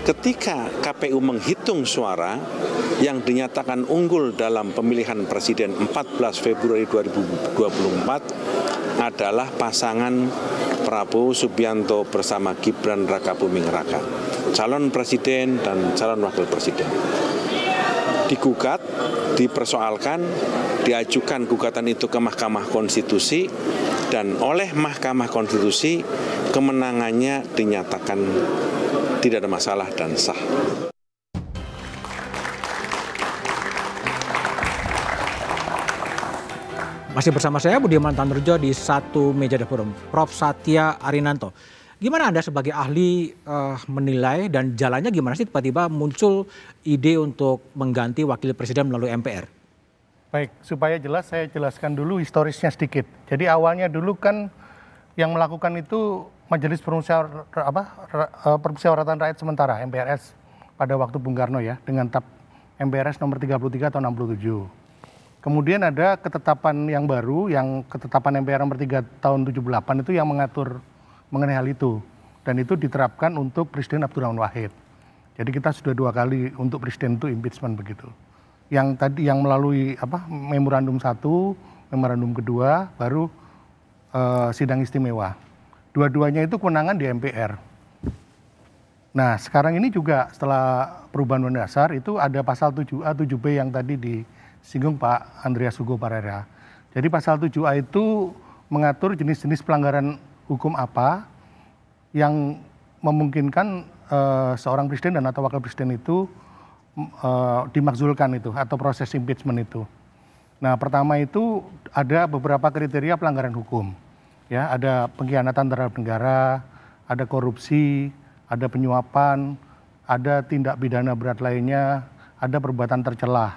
ketika KPU menghitung suara yang dinyatakan unggul dalam pemilihan presiden 14 Februari 2024 adalah pasangan Prabowo Subianto bersama Gibran Rakabuming Raka, calon presiden dan calon wakil presiden. Digugat, dipersoalkan, diajukan gugatan itu ke Mahkamah Konstitusi, dan oleh Mahkamah Konstitusi kemenangannya dinyatakan tidak ada masalah dan sah. Masih bersama saya Budiman Tanurjo di Satu Meja The Forum, Prof. Satya Arinanto. Gimana Anda sebagai ahli menilai dan jalannya gimana sih tiba-tiba muncul ide untuk mengganti wakil presiden melalui MPR? Baik, supaya jelas saya jelaskan dulu historisnya sedikit. Jadi awalnya dulu kan yang melakukan itu Majelis Permusyawaratan Rakyat Sementara MPRS pada waktu Bung Karno ya, dengan TAP MPRS nomor 33 tahun 67. Kemudian ada ketetapan yang baru, yang ketetapan MPR nomor 3 tahun 78 itu yang mengatur mengenai hal itu. Dan itu diterapkan untuk Presiden Abdurrahman Wahid. Jadi kita sudah 2 kali untuk Presiden itu impeachment begitu. Yang tadi yang melalui memorandum 1, memorandum kedua, baru sidang istimewa. Dua-duanya itu kewenangan di MPR. Nah sekarang ini juga setelah perubahan undang dasar itu ada pasal 7A, 7B yang tadi disinggung Pak Andreas Hugo Parera. Jadi pasal 7A itu mengatur jenis-jenis pelanggaran hukum apa yang memungkinkan seorang presiden dan atau wakil presiden itu dimakzulkan itu atau proses impeachment itu. Nah pertama itu ada beberapa kriteria pelanggaran hukum. Ya, ada pengkhianatan terhadap negara, ada korupsi, ada penyuapan, ada tindak pidana berat lainnya, ada perbuatan tercelah.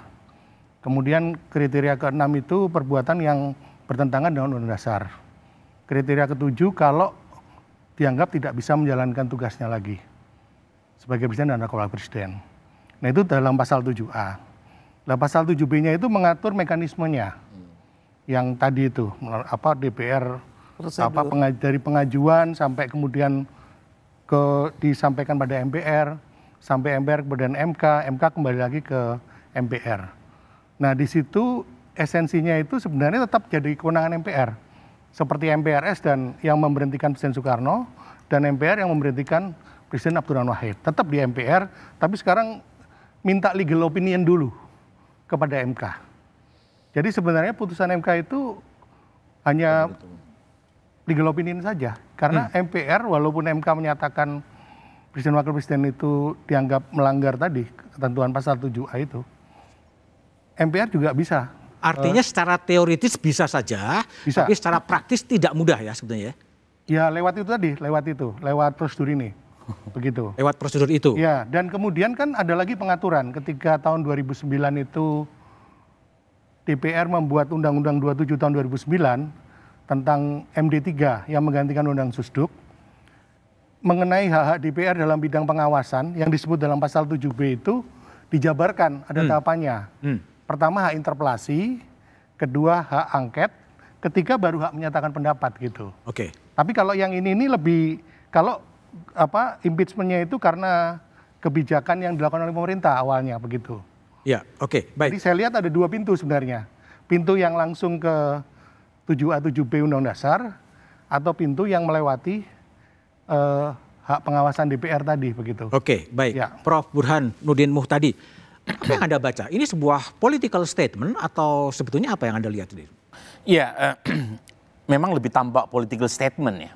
Kemudian kriteria ke-6 itu perbuatan yang bertentangan dengan undang dasar. Kriteria ke-7 kalau dianggap tidak bisa menjalankan tugasnya lagi sebagai presiden dan wakil presiden. Nah itu dalam pasal 7A. Nah pasal 7B-nya itu mengatur mekanismenya. Yang tadi itu DPR dari pengajuan sampai kemudian disampaikan pada MPR, sampai MPR kemudian MK kembali lagi ke MPR. Nah di situ esensinya itu sebenarnya tetap jadi kewenangan MPR. Seperti MPRS dan yang memberhentikan Presiden Soekarno dan MPR yang memberhentikan Presiden Abdurrahman Wahid. Tetap di MPR, tapi sekarang minta legal opinion dulu kepada MK. Jadi sebenarnya putusan MK itu hanya legal opinion saja. Karena MPR walaupun MK menyatakan Presiden Wakil Presiden itu dianggap melanggar tadi ketentuan pasal 7A itu, MPR juga bisa. Artinya secara teoritis bisa saja, tapi secara praktis tidak mudah ya sebetulnya. Ya lewat prosedur ini. Begitu. Lewat prosedur itu. Ya, dan kemudian kan ada lagi pengaturan ketika tahun 2009 itu DPR membuat Undang-Undang 27 tahun 2009 tentang MD3 yang menggantikan Undang Susduk mengenai hak-hak DPR dalam bidang pengawasan yang disebut dalam pasal 7B itu dijabarkan, ada tahapannya. Pertama hak interpelasi, kedua hak angket, ketiga baru hak menyatakan pendapat gitu. Oke. Tapi kalau yang ini lebih, kalau impeachment-nya itu karena kebijakan yang dilakukan oleh pemerintah awalnya begitu. Ya, oke, baik. Jadi saya lihat ada 2 pintu sebenarnya. Pintu yang langsung ke 7A 7B Undang Dasar atau pintu yang melewati hak pengawasan DPR tadi begitu. Oke, baik. Ya. Prof. Burhan Nudin Muhtadi, apa yang Anda baca? Ini sebuah political statement atau sebetulnya apa yang Anda lihat? Iya, memang lebih tampak political statement ya.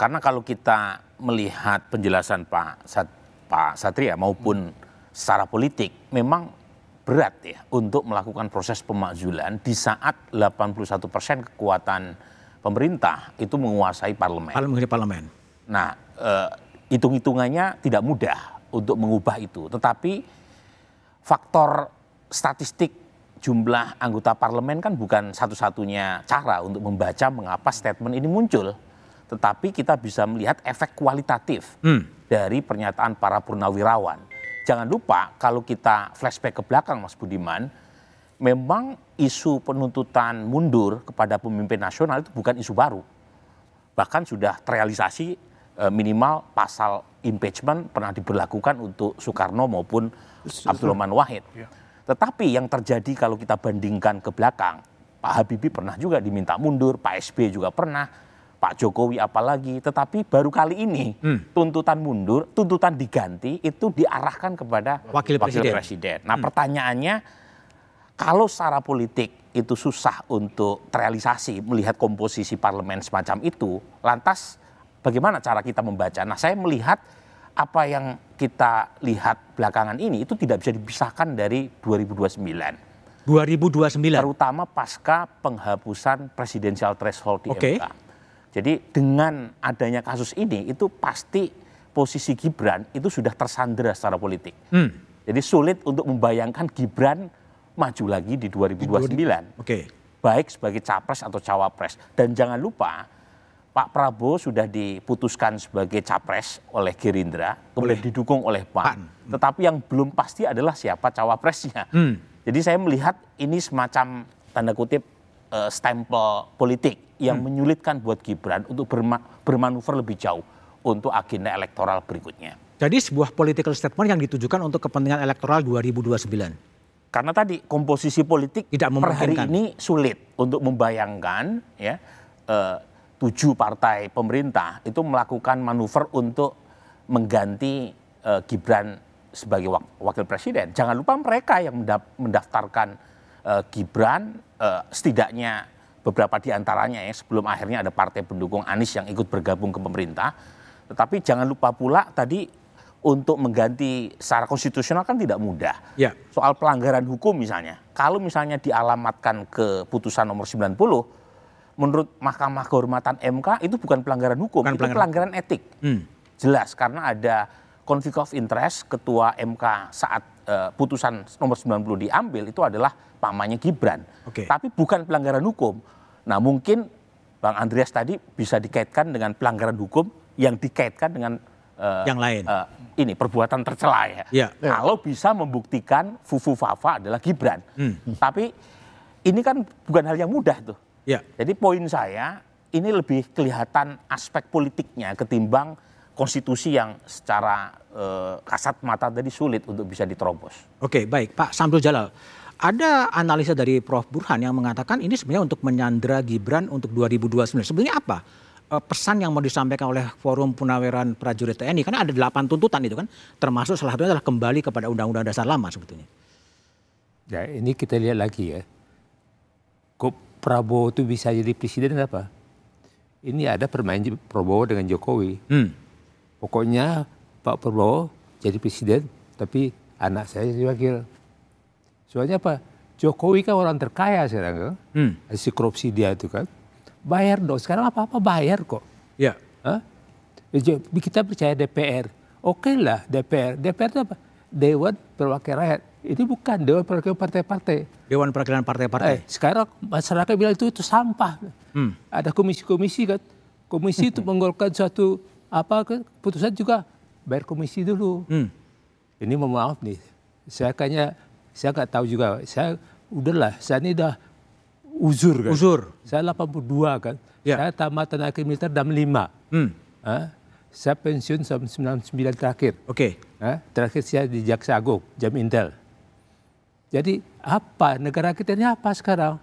Karena kalau kita melihat penjelasan Pak Satria maupun secara politik memang berat ya untuk melakukan proses pemakzulan di saat 81% kekuatan pemerintah itu menguasai parlemen. Parlemen. Nah, hitung-hitungannya tidak mudah untuk mengubah itu. Tetapi faktor statistik jumlah anggota parlemen kan bukan satu-satunya cara untuk membaca mengapa statement ini muncul. Tetapi kita bisa melihat efek kualitatif dari pernyataan para purnawirawan. Jangan lupa kalau kita flashback ke belakang Mas Budiman, memang isu penuntutan mundur kepada pemimpin nasional itu bukan isu baru. Bahkan sudah terrealisasi minimal pasal impeachment pernah diberlakukan untuk Soekarno maupun Abdurrahman Wahid. Tetapi yang terjadi kalau kita bandingkan ke belakang, Pak Habibie pernah juga diminta mundur, Pak SBY juga pernah, Pak Jokowi apalagi. Tetapi baru kali ini tuntutan mundur, tuntutan diganti itu diarahkan kepada Wakil Presiden. Nah pertanyaannya, kalau secara politik itu susah untuk terrealisasi melihat komposisi parlemen semacam itu, lantas bagaimana cara kita membaca? Nah saya melihat apa yang kita lihat belakangan ini itu tidak bisa dipisahkan dari 2029. 2029? Terutama pasca penghapusan presidensial threshold di MK. Jadi dengan adanya kasus ini itu pasti posisi Gibran itu sudah tersandera secara politik. Jadi sulit untuk membayangkan Gibran maju lagi di 2029. Baik sebagai capres atau cawapres. Dan jangan lupa Pak Prabowo sudah diputuskan sebagai capres oleh Gerindra, kemudian didukung oleh PAN. Tetapi yang belum pasti adalah siapa cawapresnya. Jadi saya melihat ini semacam tanda kutip stempel politik yang menyulitkan buat Gibran untuk bermanuver lebih jauh untuk agenda elektoral berikutnya. Jadi sebuah political statement yang ditujukan untuk kepentingan elektoral 2029. Karena tadi komposisi politik per hari ini sulit untuk membayangkan ya 7 partai pemerintah itu melakukan manuver untuk mengganti Gibran sebagai wakil presiden. Jangan lupa mereka yang mendaftarkan Gibran, setidaknya beberapa di antaranya ya sebelum akhirnya ada partai pendukung Anies yang ikut bergabung ke pemerintah. Tetapi jangan lupa pula tadi untuk mengganti secara konstitusional kan tidak mudah. Soal pelanggaran hukum misalnya, kalau misalnya dialamatkan ke putusan nomor 90, menurut Mahkamah Kehormatan MK itu bukan pelanggaran hukum, itu pelanggaran etik. Jelas karena ada conflict of interest, ketua MK saat putusan nomor 90 diambil itu adalah pamannya Gibran. Tapi bukan pelanggaran hukum. Nah mungkin Bang Andreas tadi bisa dikaitkan dengan pelanggaran hukum yang dikaitkan dengan yang lain. Ini perbuatan tercela ya. Kalau bisa membuktikan Fufu Fafa adalah Gibran. Tapi ini kan bukan hal yang mudah tuh. Jadi poin saya ini lebih kelihatan aspek politiknya ketimbang konstitusi yang secara kasat mata tadi sulit untuk bisa diterobos. Baik Pak Samsul Jalal. Ada analisa dari Prof. Burhan yang mengatakan ini sebenarnya untuk menyandera Gibran untuk 2029. Sebenarnya apa pesan yang mau disampaikan oleh Forum Purnaweran Prajurit TNI? Karena ada 8 tuntutan itu kan, termasuk salah satunya adalah kembali kepada Undang-Undang Dasar lama sebetulnya. Ya ini kita lihat lagi ya. Kok Prabowo itu bisa jadi presiden apa? Ini ada permainan Prabowo dengan Jokowi. Pokoknya Pak Prabowo jadi presiden, tapi anak saya jadi wakil. Soalnya apa? Jokowi kan orang terkaya sekarang kan? Hasil korupsi dia itu kan. Bayar dong, sekarang apa-apa bayar kok. Kita percaya DPR. Oke lah DPR. DPR itu apa? Dewan Perwakilan Rakyat. Ini bukan Dewan Perwakilan Partai-Partai. Dewan Perwakilan Partai-Partai. Sekarang masyarakat bilang itu sampah. Ada komisi-komisi kan. Komisi itu mengeluarkan suatu keputusan juga bayar komisi dulu. Ini mohon maaf nih. Saya nggak tahu juga. Saya ini udah uzur kan. Saya 82 kan. Saya tamat tenaga militer 65. Saya pensiun 99 terakhir. Terakhir saya di Jaksa Agung, Jam Intel. Jadi apa negara kita ini apa sekarang?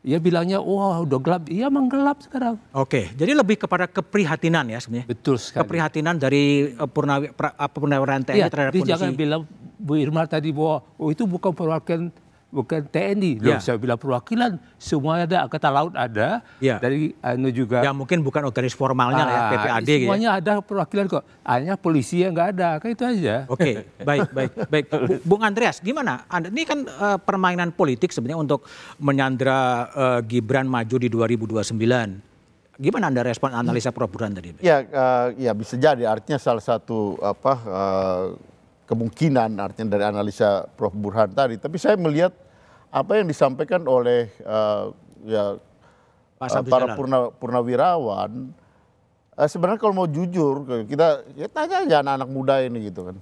Ya bilangnya wah udah gelap, iya emang gelap sekarang. Jadi lebih kepada keprihatinan ya sebenarnya. Betul sekali. Keprihatinan dari Purnaweran TNI terhadap kondisi. Jangan bilang Bu Irma tadi bahwa itu bukan perwakilan, bukan TNI. Saya bilang perwakilan, semua ada, Angkatan Laut ada, dari juga. Ya mungkin bukan organisasi formalnya lah ya, PPAD gitu. Semuanya ada perwakilan kok, hanya polisi yang nggak ada, kan itu aja. Baik. Bung Andreas, gimana? Ini kan permainan politik sebenarnya untuk menyandera Gibran maju di 2029. Gimana Anda respon analisa Prof. Burhan tadi? Ya bisa jadi, artinya salah satu kemungkinan artinya dari analisa Prof. Burhan tadi. Tapi saya melihat apa yang disampaikan oleh para purnawirawan, sebenarnya kalau mau jujur kita tanya aja anak-anak muda ini gitu kan.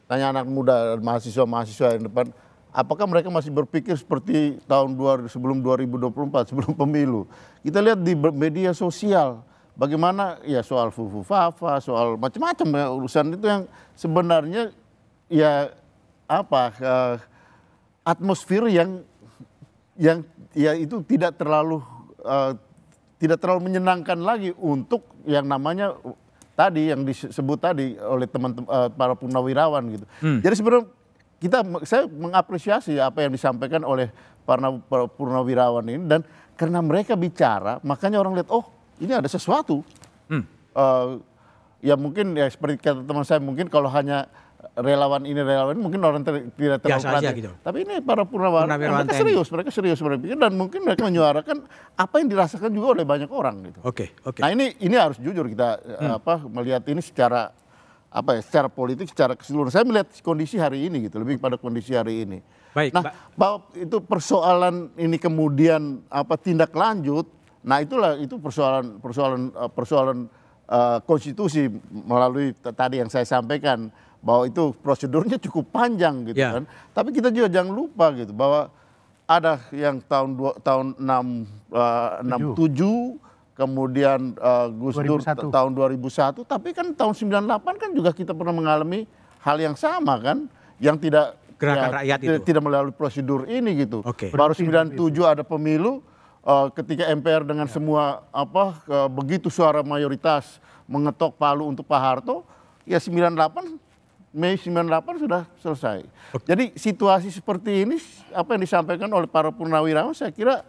Tanya anak muda, mahasiswa yang depan, apakah mereka masih berpikir seperti tahun sebelum 2024, sebelum pemilu. Kita lihat di media sosial, bagaimana ya soal fufu-fafa, soal macam-macam ya urusan itu yang sebenarnya ya apa atmosfer yang ya itu tidak terlalu menyenangkan lagi untuk yang namanya tadi yang disebut tadi oleh teman-teman para purnawirawan gitu. Jadi sebenarnya saya mengapresiasi apa yang disampaikan oleh para purnawirawan ini, dan karena mereka bicara makanya orang lihat oh ini ada sesuatu. Ya mungkin ya seperti kata teman saya, mungkin kalau hanya relawan ini mungkin orang tidak terlalu perhatian. Gitu. Tapi ini para purnawirawan mereka serius berpikir, dan mungkin mereka menyuarakan apa yang dirasakan juga oleh banyak orang gitu. Oke. Nah ini harus jujur kita melihat ini secara secara politik, secara keseluruhan. Saya melihat kondisi hari ini gitu, lebih pada kondisi hari ini. Baik, nah, bahwa itu persoalan ini kemudian tindak lanjut, nah itu persoalan konstitusi melalui tadi yang saya sampaikan bahwa itu prosedurnya cukup panjang gitu kan. Tapi kita juga jangan lupa gitu bahwa ada yang tahun 67 kemudian Gus Dur tahun 2001, tapi kan tahun 98 kan juga kita pernah mengalami hal yang sama kan, yang tidak gerakan rakyat itu tidak melalui prosedur ini gitu. Baru 97 ada pemilu ketika MPR dengan semua begitu suara mayoritas mengetok palu untuk Pak Harto, ya Mei 98 sudah selesai. Jadi situasi seperti ini apa yang disampaikan oleh para purnawirawan, saya kira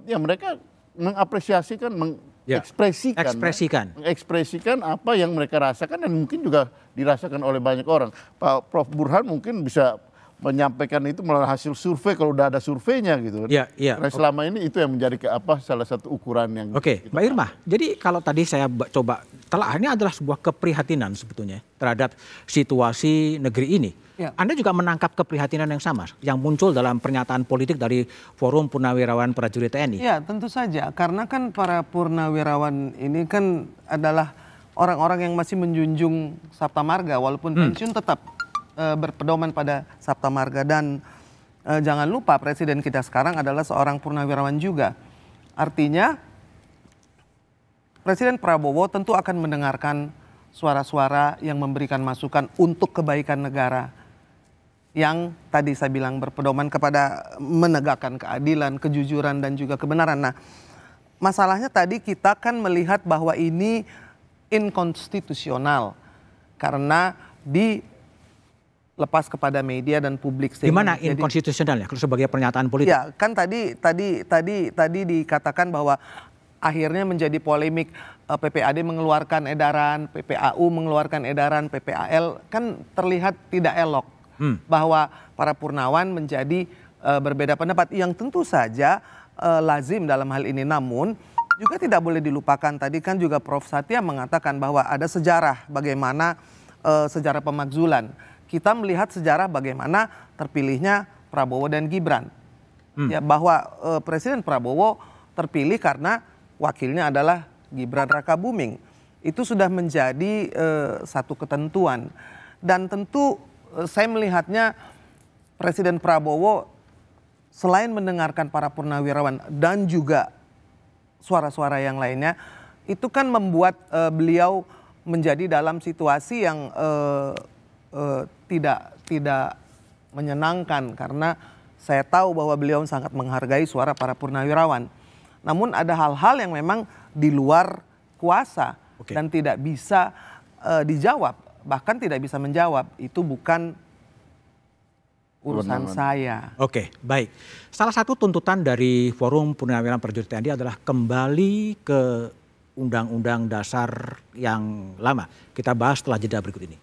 ya mereka mengapresiasikan, mengekspresikan apa yang mereka rasakan, dan mungkin juga dirasakan oleh banyak orang. Pak Prof Burhan mungkin bisa menyampaikan itu melalui hasil survei kalau udah ada surveinya gitu. Karena selama ini itu yang menjadi salah satu ukuran yang. Mbak Irma, jadi kalau tadi saya coba telah, ini adalah sebuah keprihatinan sebetulnya terhadap situasi negeri ini. Anda juga menangkap keprihatinan yang sama yang muncul dalam pernyataan politik dari Forum Purnawirawan Prajurit TNI? Ya, tentu saja, karena kan para purnawirawan ini kan adalah orang-orang yang masih menjunjung Sabta Marga, walaupun pensiun tetap berpedoman pada Sabta Marga. Dan jangan lupa presiden kita sekarang adalah seorang purnawirawan juga. Artinya Presiden Prabowo tentu akan mendengarkan suara-suara yang memberikan masukan untuk kebaikan negara, yang tadi saya bilang berpedoman kepada menegakkan keadilan, kejujuran, dan juga kebenaran. Nah, masalahnya tadi kita kan melihat bahwa ini inkonstitusional karena dilepas kepada media dan publik. Gimana inkonstitusionalnya kalau sebagai pernyataan politik? Ya, kan tadi dikatakan bahwa akhirnya menjadi polemik, PPAD mengeluarkan edaran, PPAU mengeluarkan edaran, PPAL kan terlihat tidak elok. Bahwa para purnawan menjadi berbeda pendapat, yang tentu saja lazim dalam hal ini. Namun juga tidak boleh dilupakan, tadi kan juga Prof Satya mengatakan bahwa ada sejarah bagaimana sejarah pemakzulan. Kita melihat sejarah bagaimana terpilihnya Prabowo dan Gibran. Ya, bahwa Presiden Prabowo terpilih karena wakilnya adalah Gibran Rakabuming. Itu sudah menjadi satu ketentuan, dan tentu saya melihatnya Presiden Prabowo selain mendengarkan para purnawirawan dan juga suara-suara yang lainnya, itu kan membuat beliau menjadi dalam situasi yang tidak menyenangkan, karena saya tahu bahwa beliau sangat menghargai suara para purnawirawan. Namun ada hal-hal yang memang di luar kuasa dan tidak bisa dijawab. Bahkan tidak bisa menjawab, itu bukan urusan saya. Baik. Salah satu tuntutan dari Forum Purnawirawan Prajurit TNI adalah kembali ke Undang-Undang Dasar yang lama. Kita bahas setelah jeda berikut ini.